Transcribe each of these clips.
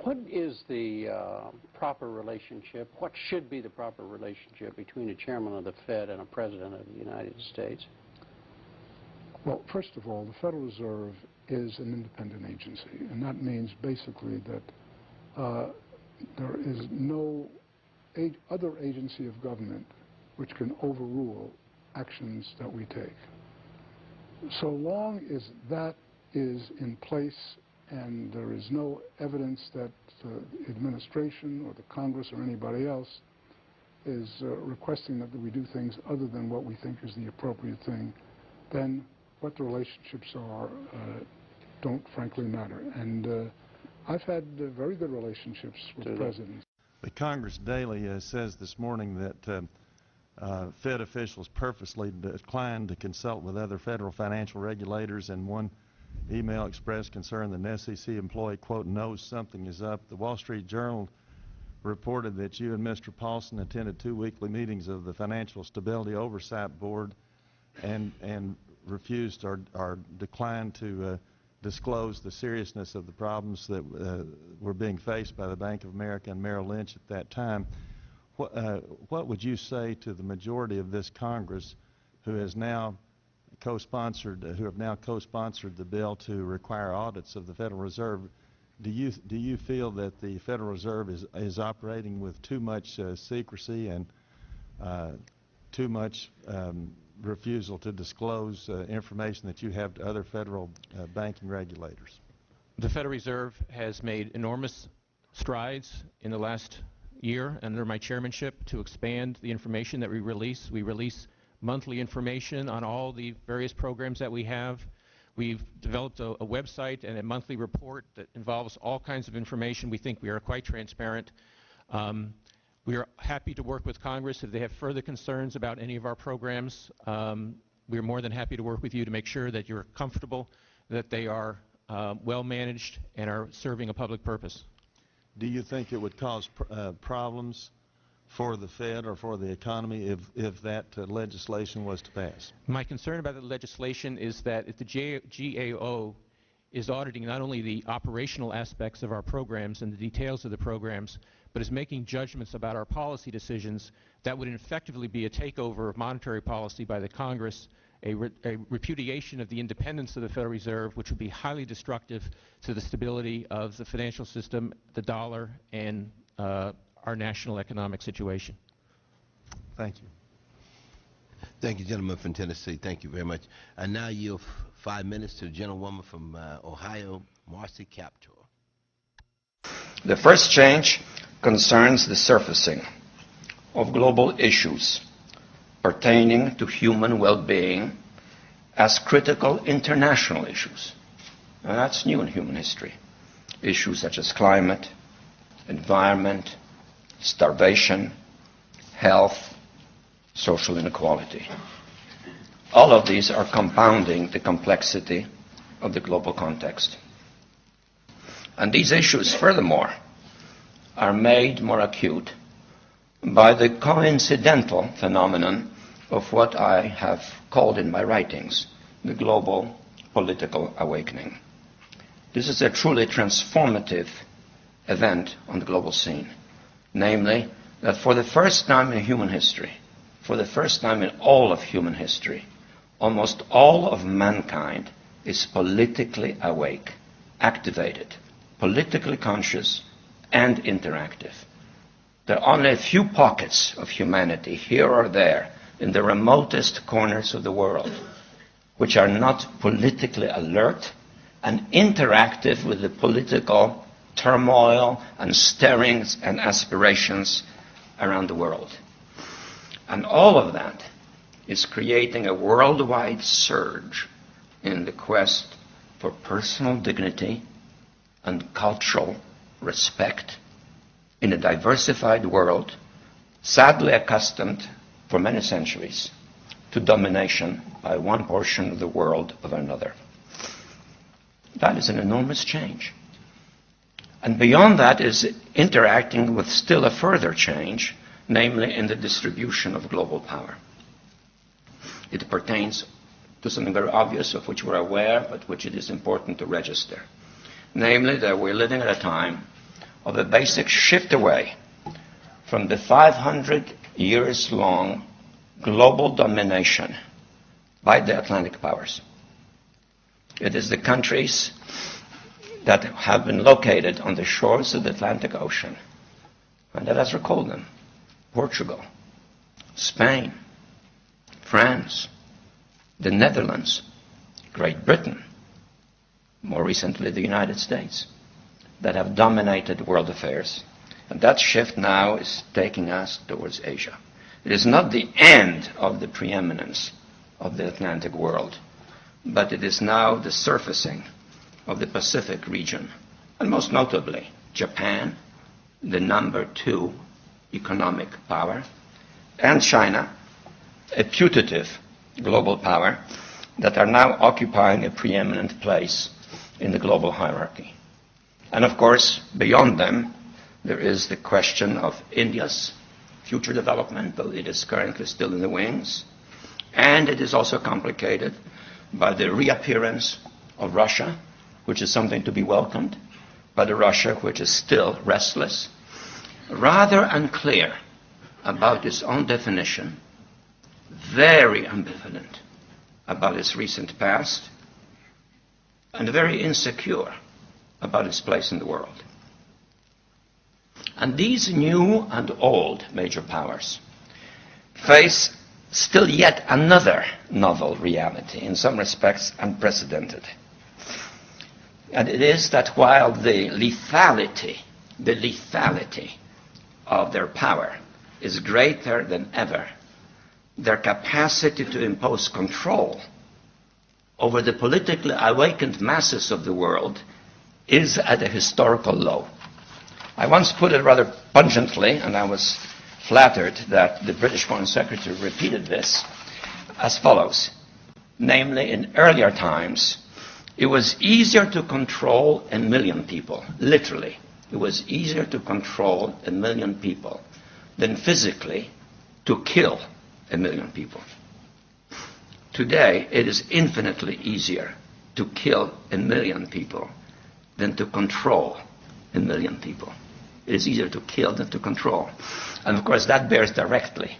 What is the proper relationship, what should be the proper relationship between a chairman of the Fed and a president of the United States? Well, first of all, the Federal Reserve is an independent agency, and that means basically that there is no other agency of government which can overrule actions that we take. So long as that is in place and there is no evidence that the administration or the Congress or anybody else is requesting that we do things other than what we think is the appropriate thing, then what the relationships are don't frankly matter. And I've had very good relationships with presidents. The Congress Daily says this morning that Fed officials purposely declined to consult with other federal financial regulators, and one email expressed concern that an SEC employee, quote, knows something is up. The Wall Street Journal reported that you and Mr. Paulson attended 2 weekly meetings of the Financial Stability Oversight Board and refused or declined to disclose the seriousness of the problems that were being faced by the Bank of America and Merrill Lynch at that time. What would you say to the majority of this Congress who has now co-sponsored the bill to require audits of the Federal Reserve? Do you feel that the Federal Reserve is operating with too much secrecy and too much refusal to disclose information that you have to other federal banking regulators? The Federal Reserve has made enormous strides in the last year under my chairmanship to expand the information that we release. We release monthly information on all the various programs that we have. We've developed a website and a monthly report that involves all kinds of information. We think we are quite transparent. We are happy to work with Congress if they have further concerns about any of our programs. We are more than happy to work with you to make sure that you're comfortable that they are well managed and are serving a public purpose. Do you think it would cause problems for the Fed or for the economy if that legislation was to pass? My concern about the legislation is that if the GAO is auditing not only the operational aspects of our programs and the details of the programs, but is making judgments about our policy decisions, that would effectively be a takeover of monetary policy by the Congress, a repudiation of the independence of the Federal Reserve, which would be highly destructive to the stability of the financial system, the dollar, and our national economic situation. Thank you. Thank you, gentleman from Tennessee. Thank you very much. I now yield 5 minutes to the gentlewoman from Ohio, Marcy Captor. The first change concerns the surfacing of global issues pertaining to human well-being as critical international issues. And that's new in human history. Issues such as climate, environment, starvation, health, social inequality. All of these are compounding the complexity of the global context. And these issues, furthermore, are made more acute by the coincidental phenomenon of what I have called in my writings the global political awakening. This is a truly transformative event on the global scene, namely that for the first time in human history, for the first time in all of human history, almost all of mankind is politically awake, activated, politically conscious, and interactive. There are only a few pockets of humanity here or there in the remotest corners of the world which are not politically alert and interactive with the political turmoil and stirrings and aspirations around the world. And all of that is creating a worldwide surge in the quest for personal dignity and cultural respect in a diversified world, sadly accustomed for many centuries to domination by one portion of the world of another. That is an enormous change. And beyond that is interacting with still a further change, namely in the distribution of global power. It pertains to something very obvious of which we're aware, but which it is important to register. Namely, that we're living at a time of a basic shift away from the 500 years long global domination by the Atlantic powers. It is the countries that have been located on the shores of the Atlantic Ocean, and let us recall them: Portugal, Spain, France, the Netherlands, Great Britain, more recently the United States, that have dominated world affairs. And that shift now is taking us towards Asia. It is not the end of the preeminence of the Atlantic world, but it is now the surfacing of the Pacific region, and most notably Japan, the number 2 economic power, and China, a putative global power, that are now occupying a preeminent place in the global hierarchy. And of course, beyond them, there is the question of India's future development, though it is currently still in the wings. And it is also complicated by the reappearance of Russia, which is something to be welcomed, by the Russia which is still restless, rather unclear about its own definition, very ambivalent about its recent past, and very insecure about its place in the world. And these new and old major powers face still yet another novel reality, in some respects unprecedented. And it is that while the lethality of their power is greater than ever, their capacity to impose control over the politically awakened masses of the world is at a historical low. I once put it rather pungently, and I was flattered that the British Foreign Secretary repeated this, as follows. Namely, in earlier times, it was easier to control 1 million people, literally. It was easier to control 1 million people than physically to kill 1 million people. Today, it is infinitely easier to kill 1 million people than to control 1 million people. It is easier to kill than to control. And of course, that bears directly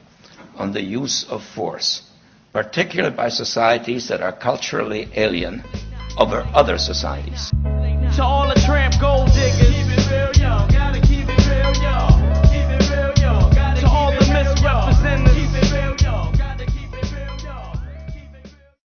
on the use of force, particularly by societies that are culturally alien over other societies. To all the tramp gold